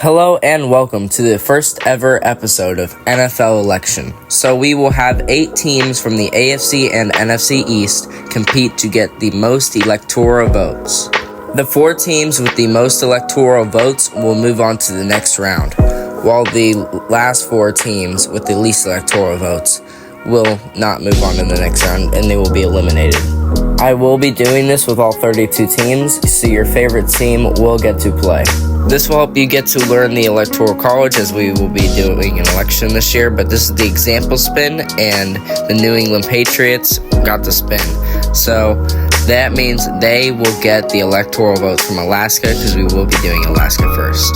Hello and welcome to the first ever episode of NFL Election. So we will have 8 teams from the AFC and NFC East compete to get the most electoral votes. The 4 teams with the most electoral votes will move on to the next round, while the last 4 teams with the least electoral votes will not move on to the next round and they will be eliminated. I will be doing this with all 32 teams, so your favorite team will get to play. This will help you get to learn the Electoral College, as we will be doing an election this year, but this is the example spin, and the New England Patriots got the spin. So that means they will get the electoral votes from Alaska, because we will be doing Alaska first.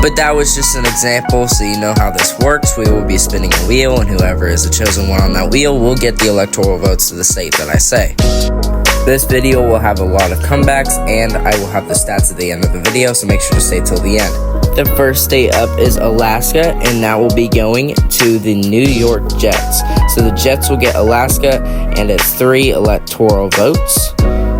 But that was just an example, so you know how this works. We will be spinning a wheel, and whoever is the chosen one on that wheel will get the electoral votes to the state that I say. This video will have a lot of comebacks, and I will have the stats at the end of the video, so make sure to stay till the end. The first state up is Alaska, and that will be going to the New York Jets. So the Jets will get Alaska, and it's 3 electoral votes,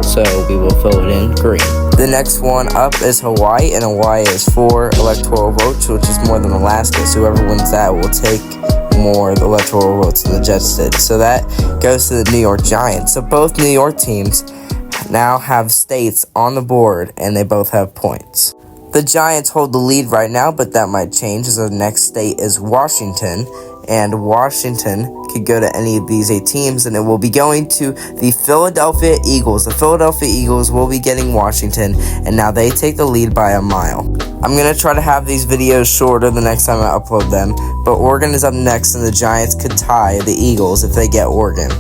so we will fill it in green. The next one up is Hawaii, and Hawaii is 4 electoral votes, which is more than Alaska, so whoever wins that will take more electoral votes than the Jets did. So that goes to the New York Giants. So both New York teams now have states on the board, and they both have points. The Giants hold the lead right now, but that might change, as the next state is Washington, and Washington could go to any of these 8 teams, and it will be going to the Philadelphia Eagles. The Philadelphia Eagles will be getting Washington, and now they take the lead by a mile. I'm going to try to have these videos shorter the next time I upload them, but Oregon is up next, and the Giants could tie the Eagles if they get Oregon.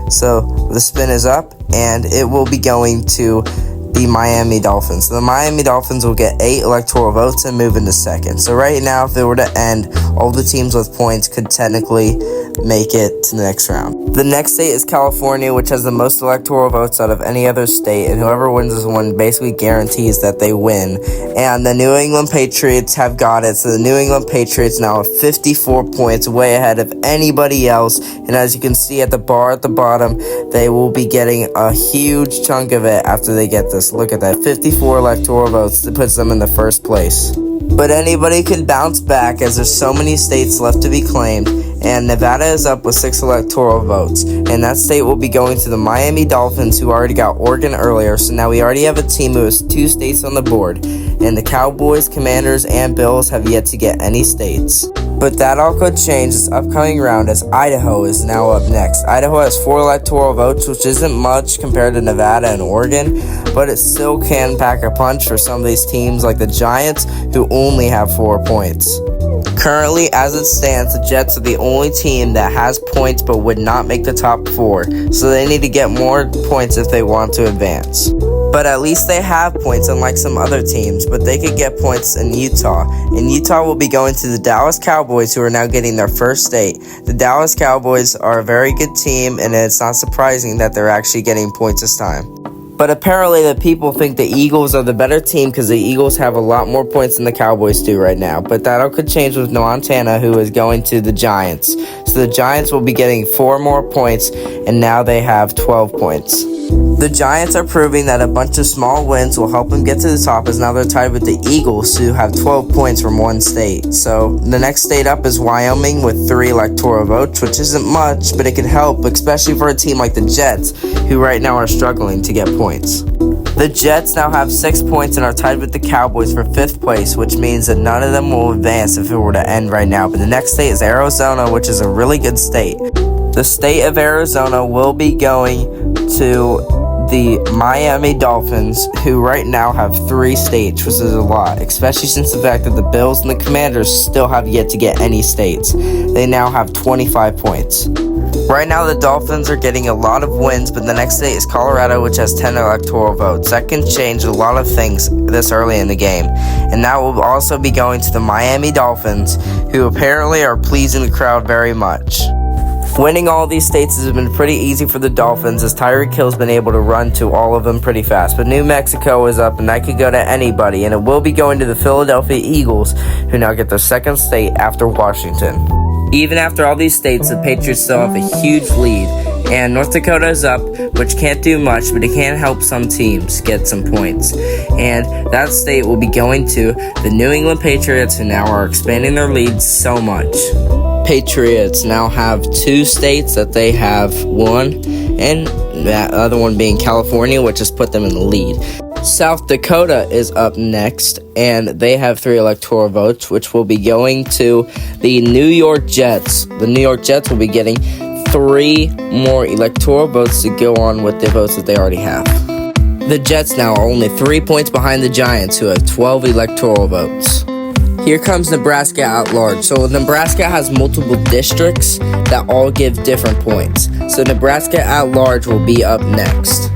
So the spin is up, and it will be going to the Miami Dolphins. So the Miami Dolphins will get 8 electoral votes and move into second. So right now, if it were to end, all the teams with points could technically make it to the next round. The next state is California, which has the most electoral votes out of any other state, and whoever wins this one basically guarantees that they win. And the New England Patriots have got it. So the New England Patriots now have 54 points, way ahead of anybody else. And as you can see at the bar at the bottom, they will be getting a huge chunk of it after they get this. Look at that, 54 electoral votes. That puts them in the first place. But anybody can bounce back, as there's so many states left to be claimed, and Nevada is up with 6 electoral votes, and that state will be going to the Miami Dolphins, who already got Oregon earlier. So now we already have a team who has 2 states on the board, and the Cowboys, Commanders, and Bills have yet to get any states. But that all could change this upcoming round, as Idaho is now up next. Idaho has 4 electoral votes, which isn't much compared to Nevada and Oregon, but it still can pack a punch for some of these teams like the Giants, who only have 4 points. Currently, as it stands, the Jets are the only team that has points but would not make the top 4, so they need to get more points if they want to advance. But at least they have points, unlike some other teams, but they could get points in Utah. And Utah will be going to the Dallas Cowboys, who are now getting their first state. The Dallas Cowboys are a very good team, and it's not surprising that they're actually getting points this time. But apparently the people think the Eagles are the better team, because the Eagles have a lot more points than the Cowboys do right now. But that all could change with Montana, who is going to the Giants. So the Giants will be getting 4 more points, and now they have 12 points. The Giants are proving that a bunch of small wins will help them get to the top, as now they're tied with the Eagles, who have 12 points from 1 state. So the next state up is Wyoming with 3 electoral votes, which isn't much, but it could help, especially for a team like the Jets, who right now are struggling to get points. The Jets now have 6 points and are tied with the Cowboys for 5th place, which means that none of them will advance if it were to end right now. But the next state is Arizona, which is a really good state. The state of Arizona will be going to the Miami Dolphins, who right now have 3 states, which is a lot, especially since the fact that the Bills and the Commanders still have yet to get any states. They now have 25 points. Right now, the Dolphins are getting a lot of wins, but the next state is Colorado, which has 10 electoral votes. That can change a lot of things this early in the game. And that will also be going to the Miami Dolphins, who apparently are pleasing the crowd very much. Winning all these states has been pretty easy for the Dolphins, as Tyreek Hill's been able to run to all of them pretty fast. But New Mexico is up, and that could go to anybody, and it will be going to the Philadelphia Eagles, who now get their 2nd state after Washington. Even after all these states, the Patriots still have a huge lead, And North Dakota is up, which can't do much, but it can help some teams get some points. And that state will be going to the New England Patriots, who now are expanding their lead so much. Patriots now have 2 states that they have won, and that other one being California, which has put them in the lead. South Dakota is up next, and they have 3 electoral votes, which will be going to the New York Jets. The New York Jets will be getting 3 more electoral votes to go on with the votes that they already have. The Jets now are only 3 points behind the Giants, who have 12 electoral votes. Here comes Nebraska at large. So Nebraska has multiple districts that all give different points. So Nebraska at large will be up next.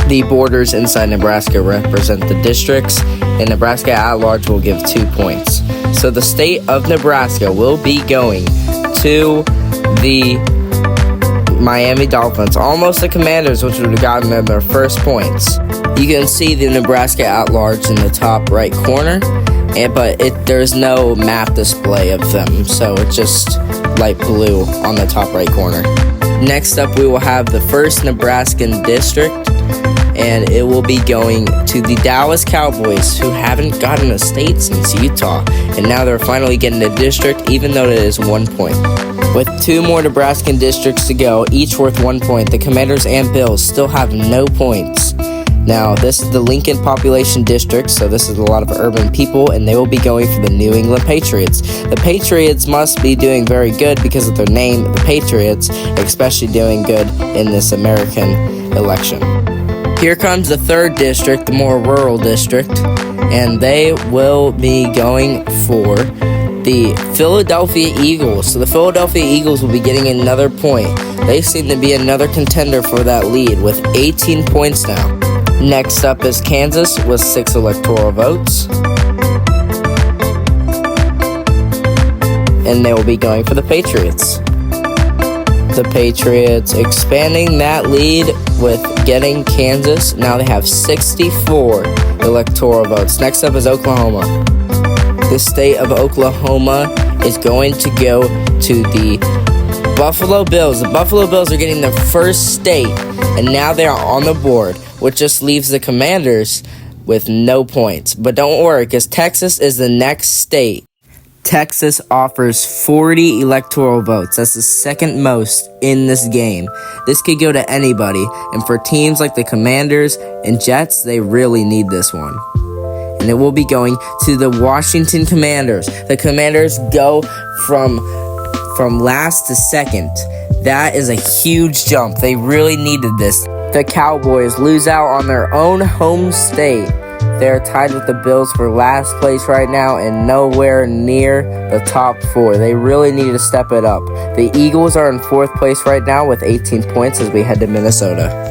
The borders inside Nebraska represent the districts, and Nebraska at large will give 2 points. So the state of Nebraska will be going to the Miami Dolphins, almost the Commanders, which would have gotten them their first points. You can see the Nebraska at large in the top right corner, but there's no map display of them, so it's just light blue on the top right corner. Next up, we will have the first Nebraskan district, and it will be going to the Dallas Cowboys, who haven't gotten a state since Utah, and now they're finally getting a district, even though it is 1 point. With 2 more Nebraskan districts to go, each worth 1 point, the Commanders and Bills still have no points. Now, this is the Lincoln Population District, so this is a lot of urban people, and they will be going for the New England Patriots. The Patriots must be doing very good because of their name, the Patriots, especially doing good in this American election. Here comes the 3rd district, the more rural district, and they will be going for the Philadelphia Eagles. So the Philadelphia Eagles will be getting another point. They seem to be another contender for that lead with 18 points now. Next up is Kansas with 6 electoral votes. And they will be going for the Patriots. The Patriots expanding that lead with getting Kansas. Now they have 64 electoral votes. Next up is Oklahoma. The state of Oklahoma is going to go to the Buffalo Bills. The Buffalo Bills are getting their first state, and now they are on the board, which just leaves the Commanders with no points. But don't worry, because Texas is the next state. Texas offers 40 electoral votes. That's the second most in this game. This could go to anybody, and for teams like the Commanders and Jets, they really need this one. And it will be going to the Washington Commanders. The Commanders go from last to second. That is a huge jump. They really needed this. The Cowboys lose out on their own home state. They're tied with the Bills for last place right now and nowhere near the top 4. They really need to step it up. The Eagles are in 4th place right now with 18 points as we head to Minnesota.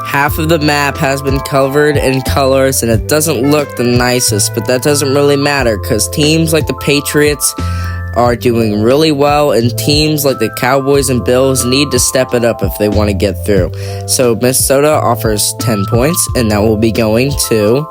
Half of the map has been covered in colors, and it doesn't look the nicest, but that doesn't really matter because teams like the Patriots are doing really well, and teams like the Cowboys and Bills need to step it up if they want to get through. So Minnesota offers 10 points, and that will be going to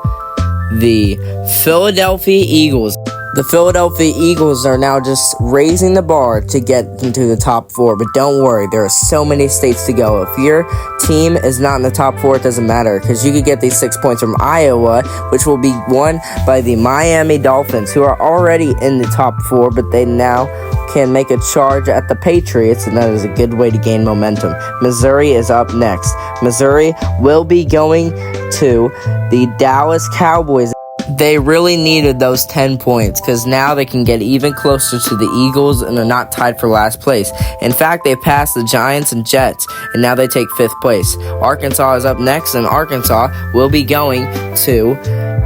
the Philadelphia Eagles. The Philadelphia Eagles are now just raising the bar to get into the top 4, but don't worry, there are so many states to go. If your team is not in the top 4, it doesn't matter, because you could get these 6 points from Iowa, which will be won by the Miami Dolphins, who are already in the top 4, but they now can make a charge at the Patriots, and that is a good way to gain momentum. Missouri is up next. Missouri will be going to the Dallas Cowboys. They really needed those 10 points because now they can get even closer to the Eagles and they're not tied for last place. In fact, they passed the Giants and Jets, and now they take 5th place. Arkansas is up next, and Arkansas will be going to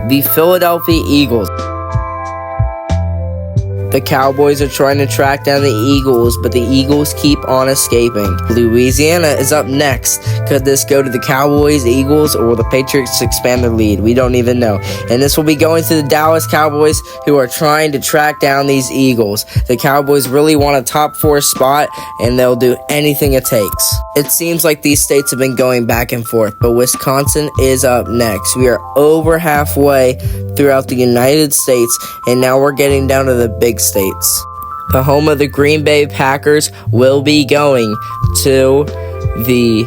the Philadelphia Eagles. The Cowboys are trying to track down the Eagles, but the Eagles keep on escaping. Louisiana is up next. Could this go to the Cowboys, Eagles, or will the Patriots expand their lead? We don't even know. And this will be going to the Dallas Cowboys, who are trying to track down these Eagles. The Cowboys really want a top 4 spot, and they'll do anything it takes. It seems like these states have been going back and forth, but Wisconsin is up next. We are over halfway throughout the United States, and now we're getting down to the big states. The home of the Green Bay Packers will be going to the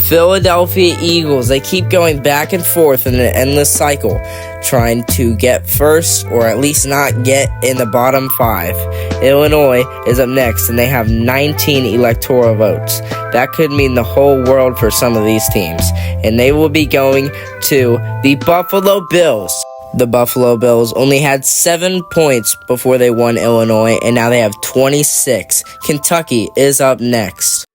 Philadelphia Eagles. They keep going back and forth in an endless cycle, trying to get first or at least not get in the bottom 5. Illinois is up next, and they have 19 electoral votes. That could mean the whole world for some of these teams. And they will be going to the Buffalo Bills. The Buffalo Bills only had 7 points before they won Illinois, and now they have 26. Kentucky is up next.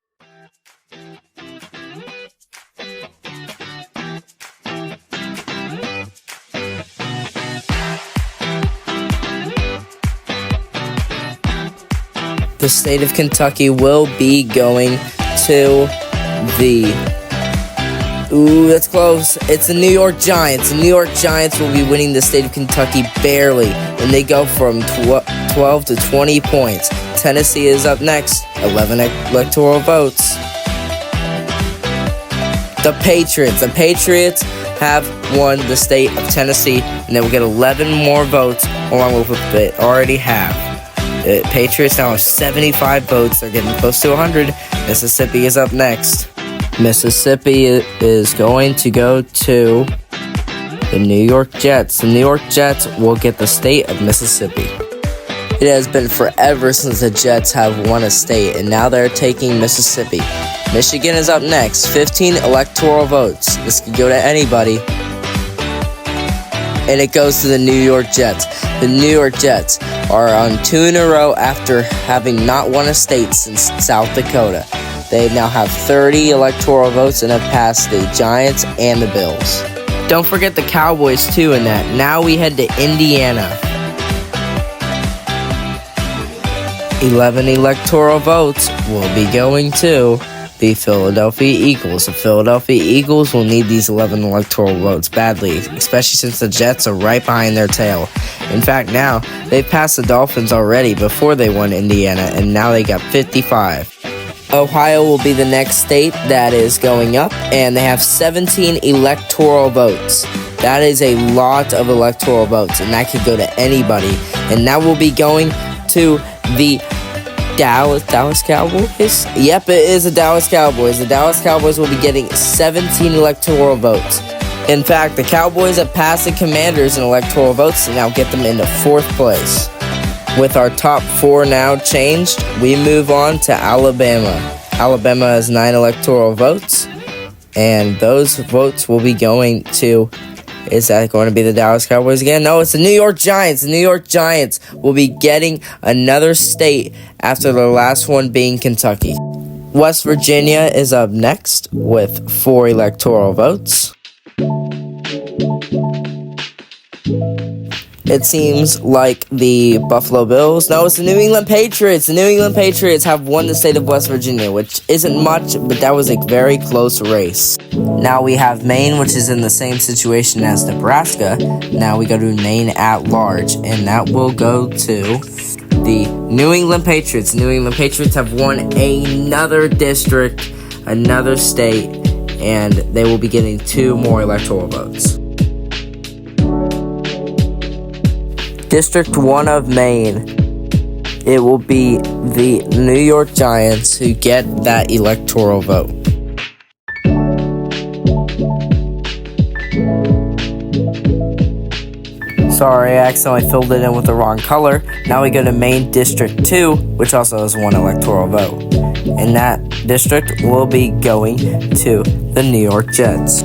The state of Kentucky will be going to the... Ooh, that's close. It's the New York Giants. The New York Giants will be winning the state of Kentucky barely, and they go from 12 to 20 points. Tennessee is up next, 11 electoral votes. The Patriots have won the state of Tennessee, and they will get 11 more votes along with what they already have. The Patriots now have 75 votes. They're getting close to 100. Mississippi is up next. Mississippi is going to go to the New York Jets. The New York Jets will get the state of Mississippi. It has been forever since the Jets have won a state, and now they're taking Mississippi. Michigan is up next. 15 electoral votes. This could go to anybody. And it goes to the New York Jets. The New York Jets are on 2 in a row after having not won a state since South Dakota. They now have 30 electoral votes and have passed the Giants and the Bills. Don't forget the Cowboys too in that. Now we head to Indiana. 11 electoral votes will be going to the Philadelphia Eagles. The Philadelphia Eagles will need these 11 electoral votes badly, especially since the Jets are right behind their tail. In fact, now they've passed the Dolphins already before they won Indiana, and now they got 55. Ohio will be the next state that is going up, and they have 17 electoral votes. That is a lot of electoral votes, and that could go to anybody. And that will be going to the Dallas Cowboys? Yep, it is the Dallas Cowboys. The Dallas Cowboys will be getting 17 electoral votes. In fact, the Cowboys have passed the Commanders in electoral votes to now get them into 4th place. With our top 4 now changed, we move on to Alabama. Alabama has 9 electoral votes, and those votes will be going to... Is that going to be the Dallas Cowboys again? No, it's the New York Giants. The New York Giants will be getting another state after the last one being Kentucky. West Virginia is up next with 4 electoral votes. It seems like the Buffalo Bills... No, it's the New England Patriots. The New England Patriots have won the state of West Virginia, which isn't much, but that was a very close race. Now we have Maine, which is in the same situation as Nebraska. Now we go to Maine at large, and that will go to the New England Patriots. The New England Patriots have won another district, another state, and they will be getting 2 more electoral votes. District 1 of Maine, it will be the New York Giants who get that electoral vote. Sorry, I accidentally filled it in with the wrong color. Now we go to Maine District 2, which also has 1 electoral vote. And that district will be going to the New York Jets.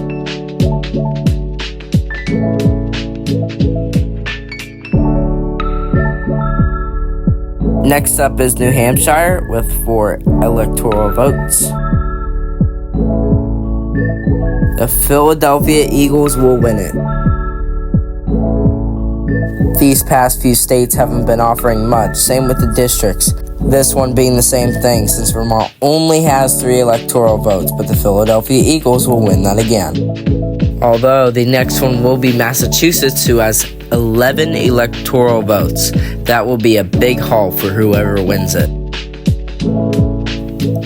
Next up is New Hampshire with 4 electoral votes. The Philadelphia Eagles will win it. These past few states haven't been offering much, same with the districts. This one being the same thing since Vermont only has 3 electoral votes, but the Philadelphia Eagles will win that again. Although the next one will be Massachusetts, who has 11 electoral votes. That will be a big haul for whoever wins it.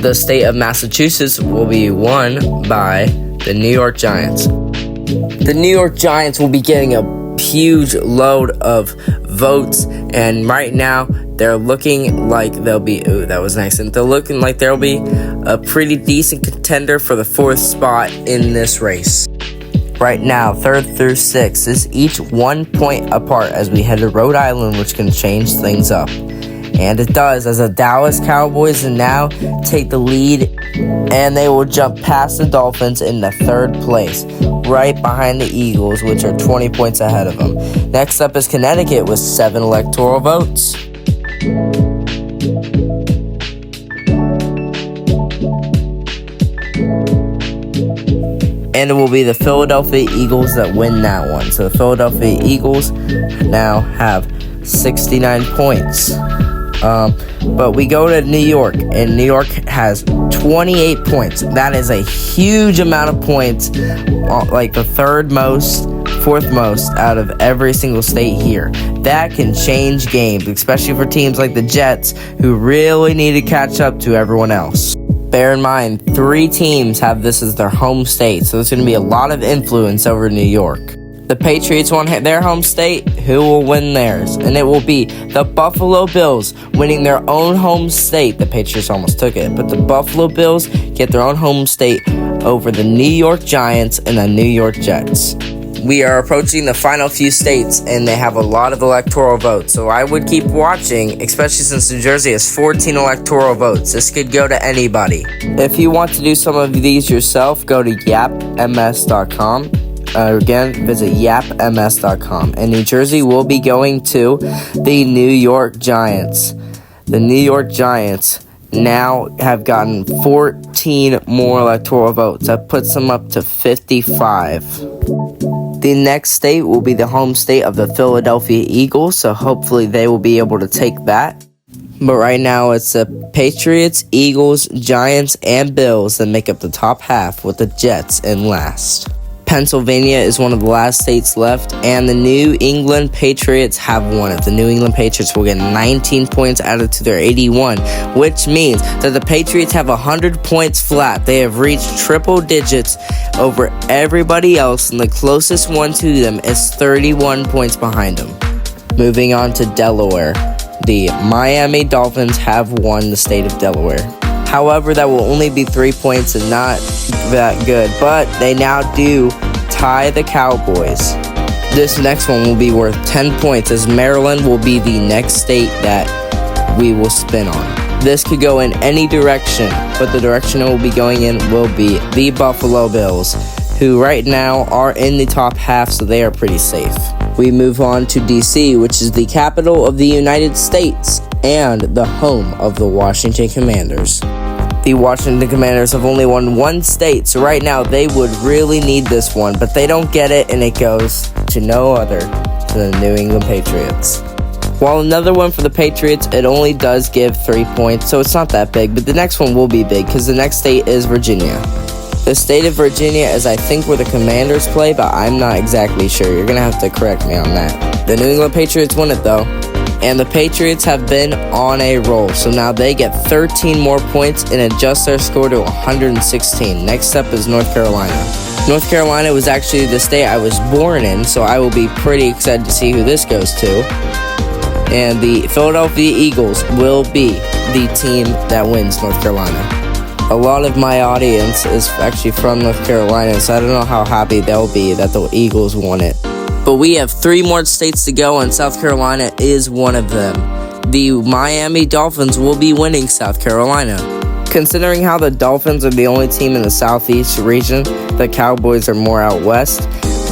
The state of Massachusetts will be won by the New York Giants. The New York Giants will be getting a huge load of votes, and right now they're looking like they'll be... Ooh, that was nice. And they're looking like there'll be a pretty decent contender for the 4th spot in this race. Right now, 3rd through 6th is each 1 point apart as we head to Rhode Island, which can change things up. And it does, as the Dallas Cowboys now take the lead, and they will jump past the Dolphins in the 3rd place, right behind the Eagles, which are 20 points ahead of them. Next up is Connecticut with 7 electoral votes. And it will be the Philadelphia Eagles that win that one. So the Philadelphia Eagles now have 69 points. But we go to New York, and New York has 28 points. That is a huge amount of points, like the 3rd most, 4th most out of every single state here. That can change games, especially for teams like the Jets, who really need to catch up to everyone else. Bear in mind, 3 teams have this as their home state, so there's going to be a lot of influence over New York. The Patriots want their home state. Who will win theirs? And it will be the Buffalo Bills winning their own home state. The Patriots almost took it, but the Buffalo Bills get their own home state over the New York Giants and the New York Jets. We are approaching the final few states, and they have a lot of electoral votes, so I would keep watching, especially since New Jersey has 14 electoral votes. This could go to anybody. If you want to do some of these yourself, go to yapms.com. Again, visit yapms.com. And New Jersey will be going to the New York Giants. The New York Giants now have gotten 14 more electoral votes. That puts them up to 55. The next state will be the home state of the Philadelphia Eagles, so hopefully they will be able to take that. But right now, it's the Patriots, Eagles, Giants, and Bills that make up the top half, with the Jets in last. Pennsylvania is one of the last states left, and the New England Patriots have won it. The New England Patriots will get 19 points added to their 81, which means that the Patriots have 100 points flat. They have reached triple digits over everybody else, and the closest one to them is 31 points behind them. Moving on to Delaware. The Miami Dolphins have won the state of Delaware. However, that will only be 3 points and not that good, but they now do tie the Cowboys. This next one will be worth 10 points, as Maryland will be the next state that we will spin on. This could go in any direction, but the direction it will be going in will be the Buffalo Bills, who right now are in the top half, so they are pretty safe. We move on to DC, which is the capital of the United States and the home of the Washington Commanders. The Washington Commanders have only won 1 state, so right now they would really need this one, but they don't get it, and it goes to no other than the New England Patriots. While another one for the Patriots, it only does give 3 points, so it's not that big, but the next one will be big, because the next state is Virginia. The state of Virginia is, I think, where the Commanders play, but I'm not exactly sure. You're going to have to correct me on that. The New England Patriots won it, though. And the Patriots have been on a roll, so now they get 13 more points and adjust their score to 116. Next up is North Carolina. North Carolina was actually the state I was born in, so I will be pretty excited to see who this goes to. And the Philadelphia Eagles will be the team that wins North Carolina. A lot of my audience is actually from North Carolina, so I don't know how happy they'll be that the Eagles won it. But we have 3 more states to go, and South Carolina is one of them. The Miami Dolphins will be winning South Carolina. Considering how the Dolphins are the only team in the Southeast region, the Cowboys are more out west,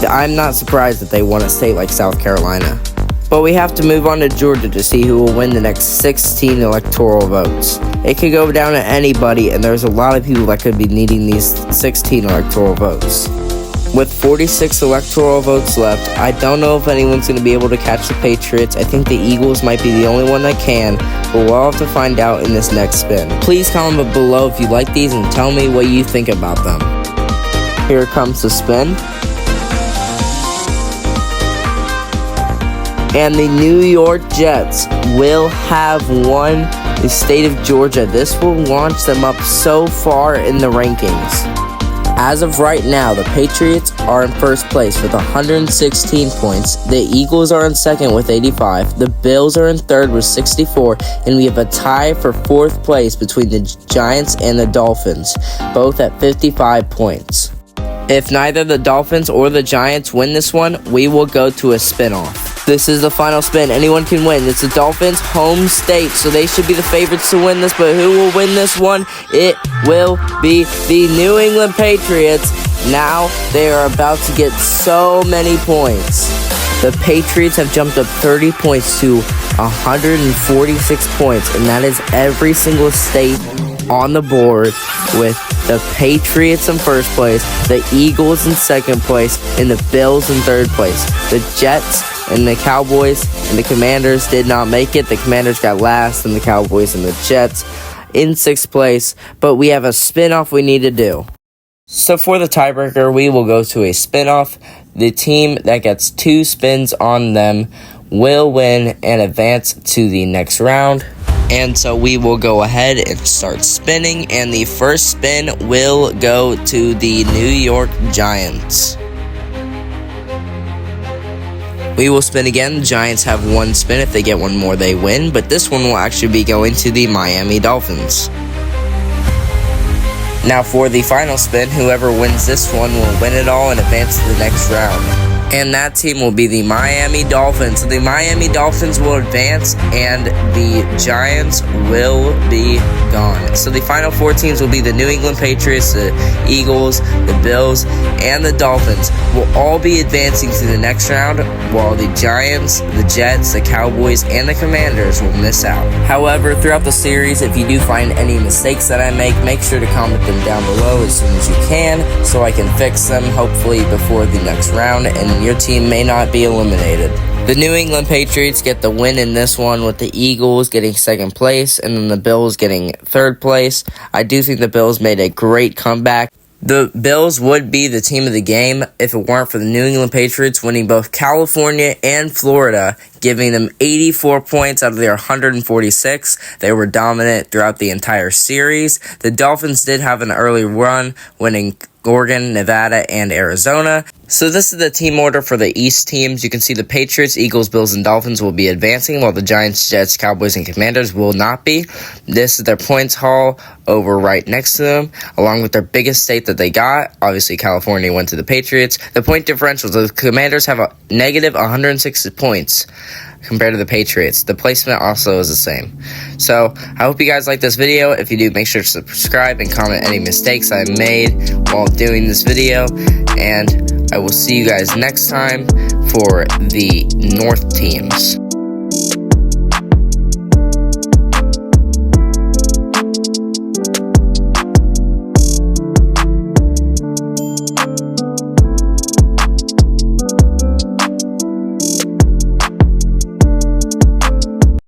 I'm not surprised that they won a state like South Carolina. But we have to move on to Georgia to see who will win the next 16 electoral votes. It could go down to anybody, and there's a lot of people that could be needing these 16 electoral votes. With 46 electoral votes left, I don't know if anyone's going to be able to catch the Patriots. I think the Eagles might be the only one that can, but we'll have to find out in this next spin. Please comment below if you like these and tell me what you think about them. Here comes the spin. And the New York Jets will have won the state of Georgia. This will launch them up so far in the rankings. As of right now, the Patriots are in first place with 116 points. The Eagles are in second with 85. The Bills are in third with 64. And we have a tie for fourth place between the Giants and the Dolphins, both at 55 points. If neither the Dolphins or the Giants win this one, we will go to a spinoff. This is the final spin. Anyone can win. It's the Dolphins' home state, so they should be the favorites to win this. But who will win this one? It will be the New England Patriots. Now they are about to get so many points. The Patriots have jumped up 30 points to 146 points, and that is every single state on the board, with the Patriots in first place, the Eagles in second place, and the Bills in third place. The Jets and the Cowboys and the Commanders did not make it. The Commanders got last, and the Cowboys and the Jets in sixth place. But we have a spinoff we need to do. So for the tiebreaker, we will go to a spinoff. The team that gets 2 spins on them will win and advance to the next round. And so we will go ahead and start spinning, and the first spin will go to the New York Giants. We will spin again. The Giants have 1 spin. If they get 1 more, they win. But this one will actually be going to the Miami Dolphins. Now for the final spin, whoever wins this one will win it all and advance to the next round. And that team will be the Miami Dolphins. So the Miami Dolphins will advance, and the Giants will be gone. So the final 4 teams will be the New England Patriots, the Eagles, the Bills, and the Dolphins will all be advancing to the next round, while the Giants, the Jets, the Cowboys, and the Commanders will miss out. However, throughout the series, if you do find any mistakes that I make sure to comment them down below as soon as you can, so I can fix them, hopefully before the next round, and your team may not be eliminated. The New England Patriots get the win in this one, with the Eagles getting second place and then the Bills getting third place. I do think the Bills made a great comeback. The Bills would be the team of the game if it weren't for the New England Patriots winning both California and Florida, giving them 84 points out of their 146. They were dominant throughout the entire series. The Dolphins did have an early run, winning Oregon, Nevada, and Arizona. So this is the team order for the East teams. You can see the Patriots, Eagles, Bills, and Dolphins will be advancing, while the Giants, Jets, Cowboys, and Commanders will not be. This is their points haul over right next to them, along with their biggest state that they got. Obviously, California went to the Patriots. The point differential, the Commanders have a negative 160 points compared to the Patriots. The placement also is the same. So I hope you guys like this video. If you do, make sure to subscribe and comment any mistakes I made while doing this video. And I will see you guys next time for the North teams.